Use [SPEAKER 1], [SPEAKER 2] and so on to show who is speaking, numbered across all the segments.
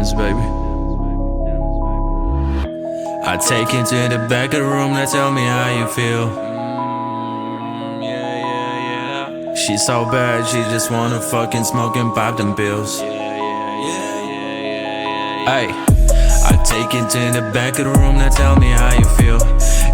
[SPEAKER 1] Diamonds, baby. I take you to the back of the room, now tell me how you feel. Yeah. She's so bad, she just wanna fucking smoke and pop them pills. Ay, I take you to the back of the room, now tell me how you feel.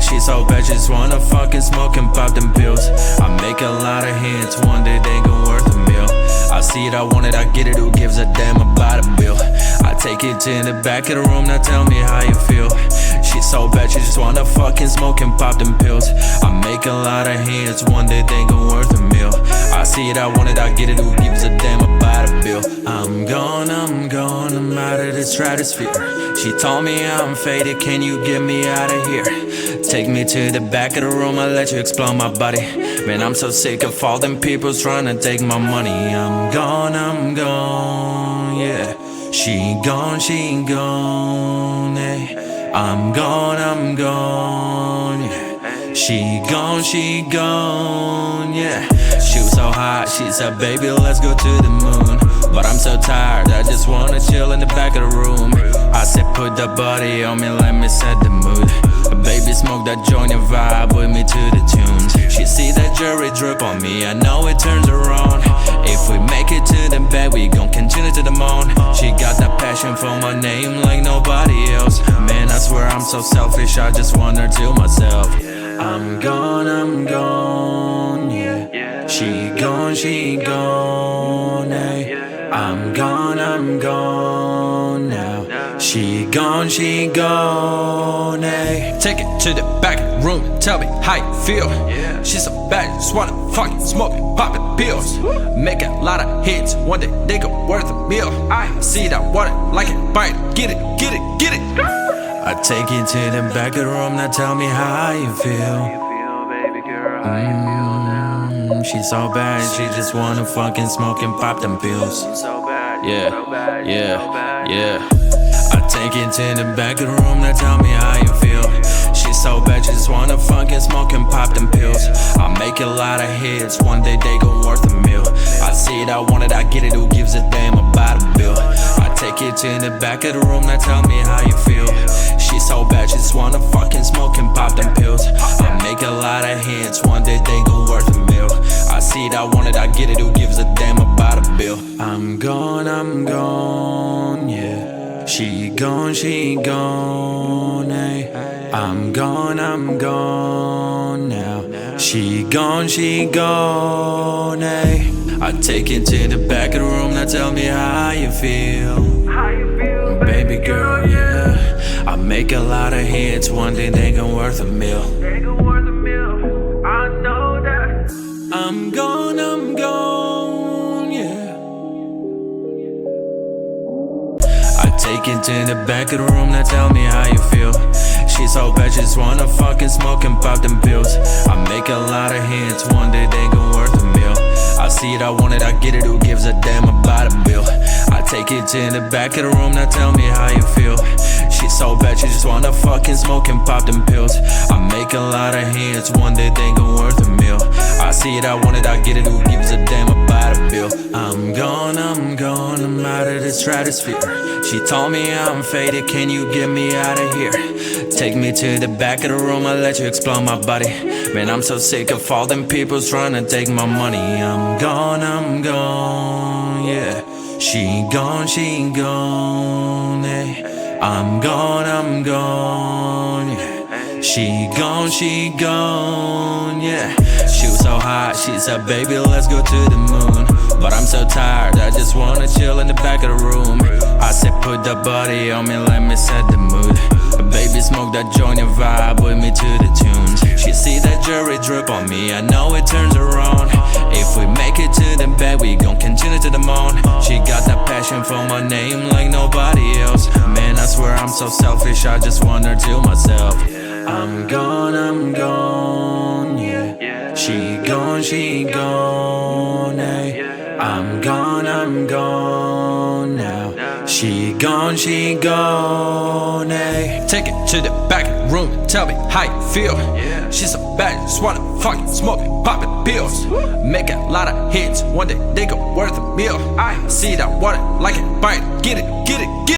[SPEAKER 1] She's so bad, she just wanna fucking smoke and pop them pills. I make a lot of hits, one day they gon' worth a meal. I see it, I want it, I get it, who gives a damn about a bill? I take it to the back of the room, now tell me how you feel. She's so bad, she just wanna fucking smoke and pop them pills. I make a lot of hits, one day they gon' worth a meal. I see it, I want it, I get it, who gives a damn about a bill? I'm gone, I'm out of the stratosphere. She told me I'm faded, can you get me out of here? Take me to the back of the room, I'll let you explore my body. Man, I'm so sick of all them people trying to take my money. I'm gone, yeah. She gone, eh. I'm gone, yeah. She gone, yeah. She was so hot, she said, baby, let's go to the moon. But I'm so tired, I just wanna chill in the back of the room. I said, put that body on me, let me set the mood. Baby, smoke that joint and vibe with me to the tunes. She see that jewelry drip on me, I know it turns her on. If we make it to the bed, we gon' continue to the moon. She got that passion for my name like nobody else. Man, I swear I'm so selfish, I just want her to myself. I'm gone, yeah. She gone, eh. I'm gone now. She gone, eh. Take it to the back of the room and tell me how you feel. She's so bad, just wanna fucking smoke and pop it pills. Make a lot of hits, one day they go worth a meal. I see it, I want it, like it, buy it, get it. I take you to the back of the room, now tell me how you feel. She's so bad, she just wanna fucking smoke and pop them pills. Yeah. I take you to the back of the room, now tell me how you feel. She's so bad, she just wanna fucking smoke and pop them pills. I make a lot of hits, one day they gon' worth a meal. I see it, I want it, I get it, who gives a damn about a bill? I take you to the back of the room, now tell me how you feel. She's so bad, she just wanna fucking smoke and pop them pills. I make a lot of hits, one day they gon' worth a meal. I see it, I want it, I get it, who gives a damn about a bill? I'm gone, yeah. She gone, eh. I'm gone now. She gone, eh. I take you to the back of the room, now tell me how you feel. Baby girl, yeah. I make a lot of hits, one day they gon' worth a meal. I know that. I'm gone, yeah. I take you to the back of the room, now tell me how you feel. She's so bad, she just wanna fucking smoke and pop them pills. I make a lot of hits, one day they gon' worth a meal. I see it, I want it, I get it, who gives a damn about a bill? I take it to the back of the room, now tell me how you feel. She's so bad, she just wanna fucking smoke and pop them pills. I make a lot of hits, one day they gon' worth a meal. I see it, I want it, I get it, who gives a damn about a bill? I'm gone, I'm out of the stratosphere. She told me I'm faded, can you get me out of here? Take me to the back of the room, I'll let you explore my body. Man, I'm so sick of all them people trying to take my money. I'm gone, yeah. She gone, eh. I'm gone, yeah. She gone, yeah. She was so hot, she said, baby, let's go to the moon. But I'm so tired, I just wanna chill in the back of the room. I said, put that body on me, let me set the mood. Baby, smoke that joint and vibe with me to the tunes. She see that jewelry drip on me, I know it turns her on. If we make it to the bed, we gon' continue to the moon. She got that passion for my name like nobody else. Man, I swear I'm so selfish, I just want her to myself. I'm gone, yeah. She gone, eh. I'm gone now. She gone, eh. Take it to the back of the room and tell me how you feel. She's so bad, just wanna fucking smoke and pop it pills. Make a lot of hits, one day they go worth a meal. I see that, want it, like it, buy it, get it.